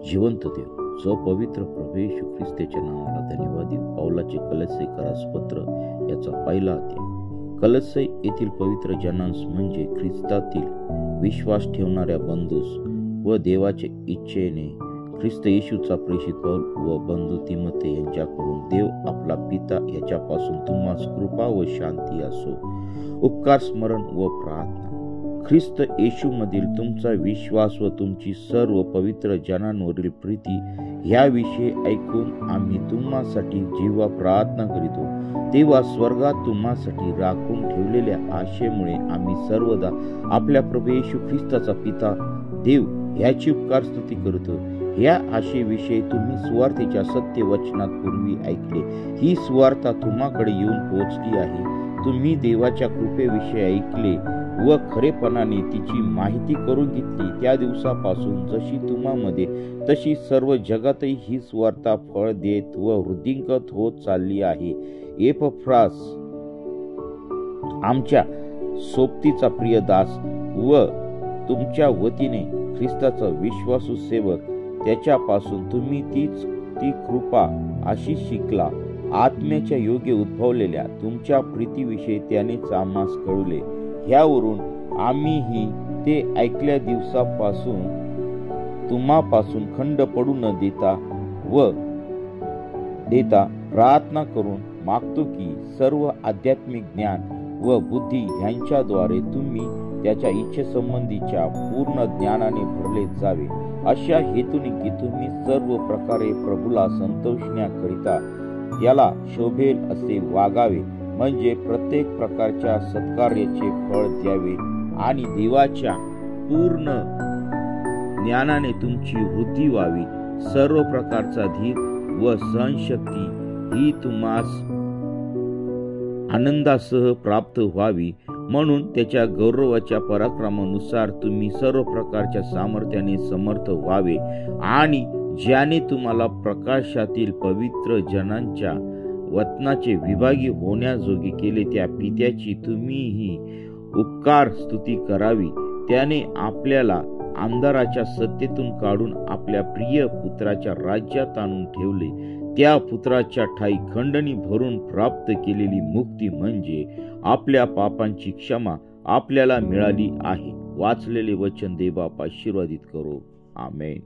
जिवंत देव, जो पवित्र प्रभू येशू ख्रिस्ताच्या नावाला धन्यवाद देऊ। पौलाचे कलस्से पत्र याचा पहिला अध्याय। कलस्से येथील पवित्र जनांस म्हणजे ख्रिस्तातील विश्वास ठेवणाऱ्या बंधूस व देवाच्या इच्छेने ख्रिस्त येशूचा प्रेषित पौल व बंधू तिमोथे यांच्याकडून देव आपला पिता याच्यापासून तुम्हास कृपा व शांती असो। उपकार स्मरण व प्रार्थना। ख्रिस्त येशूमधील तुमचा विश्वास व तुमची सर्व पवित्र जनांवरील प्रीती ह्याविषयी ऐकून आम्ही तुम्हासाठी जेव्हा प्रार्थना करीतो तेव्हा स्वर्गात तुम्हासाठी राखून ठेवलेल्या आशेमुळे आम्ही सर्वदा आपल्या प्रभू येशू ख्रिस्ताचा पिता देव ह्याची उपकार स्तुती करतो। ह्या आशेविषयी तुम्ही सुवार्तेच्या सत्य वचनात पूर्वी ऐकले, ही सुवार्ता तुम्हाकडे येऊन पोहोचली आहे। तुम्ही देवाच्या कृपेविषयी ऐकले व खरेपणाने तिची माहिती करून घेतली। त्या दिवसापासून जशी तुम्हामध्ये तशी सर्व जगातही ही सुवार्ता फळ देत व वृद्धिंगत होत चालली आहे। एपफ्रास आमच्या सोबतीचा प्रिय दास व तुमच्या वतीने ख्रिस्ताचा विश्वासू सेवक, त्याच्यापासून तुम्ही ती कृपा अशी शिकला। आत्म्याच्या योग्य उद्भवलेल्या तुमच्या प्रीतीविषयी त्यानेच आम्हास कळवले। ह्यावरून आम्हीही ते ऐकल्या दिवसापासून तुम्हापासून खंड पडू न देता प्रार्थना करून मागतो की सर्व आध्यात्मिक ज्ञान व बुद्धी ह्यांच्याद्वारे तुम्ही त्याच्या इच्छेसंबंधीच्या पूर्ण ज्ञानाने भरले जावे, अशा हेतूने की तुम्ही सर्व प्रकारे प्रभूला संतोषण्याकरिता त्याला शोभेल असे वागावे, म्हणजे प्रत्येक प्रकारच्या सत्कार्याचे फळ द्यावे आणि देवाच्या पूर्ण ज्ञानाने तुमची वृद्धी व्हावी। सर्व प्रकारचा धीर व सहनशक्ती ही तुम्हास आनंदासह प्राप्त व्हावी, म्हणून त्याच्या गौरवाच्या पराक्रमानुसार तुम्ही सर्व प्रकारच्या सामर्थ्याने समर्थ व्हावे आणि ज्याने तुम्हाला प्रकाशातील पवित्र जनांच्या वचनाचे विभागी होण्याजोगे केले त्या पित्याची तुम्हीही उपकार स्तुती करावी। त्याने आपल्याला अंधाराच्या सत्तेतून काढून आपल्या प्रिय पुत्राच्या राज्यात आणून ठेवले। त्या पुत्राच्या ठायी खंडणी भरून प्राप्त केलेली मुक्ती म्हणजे आपल्या पापांची क्षमा आपल्याला मिळाली आहे। वाचलेले वचन देव बाप आशीर्वादित करो। आमेन।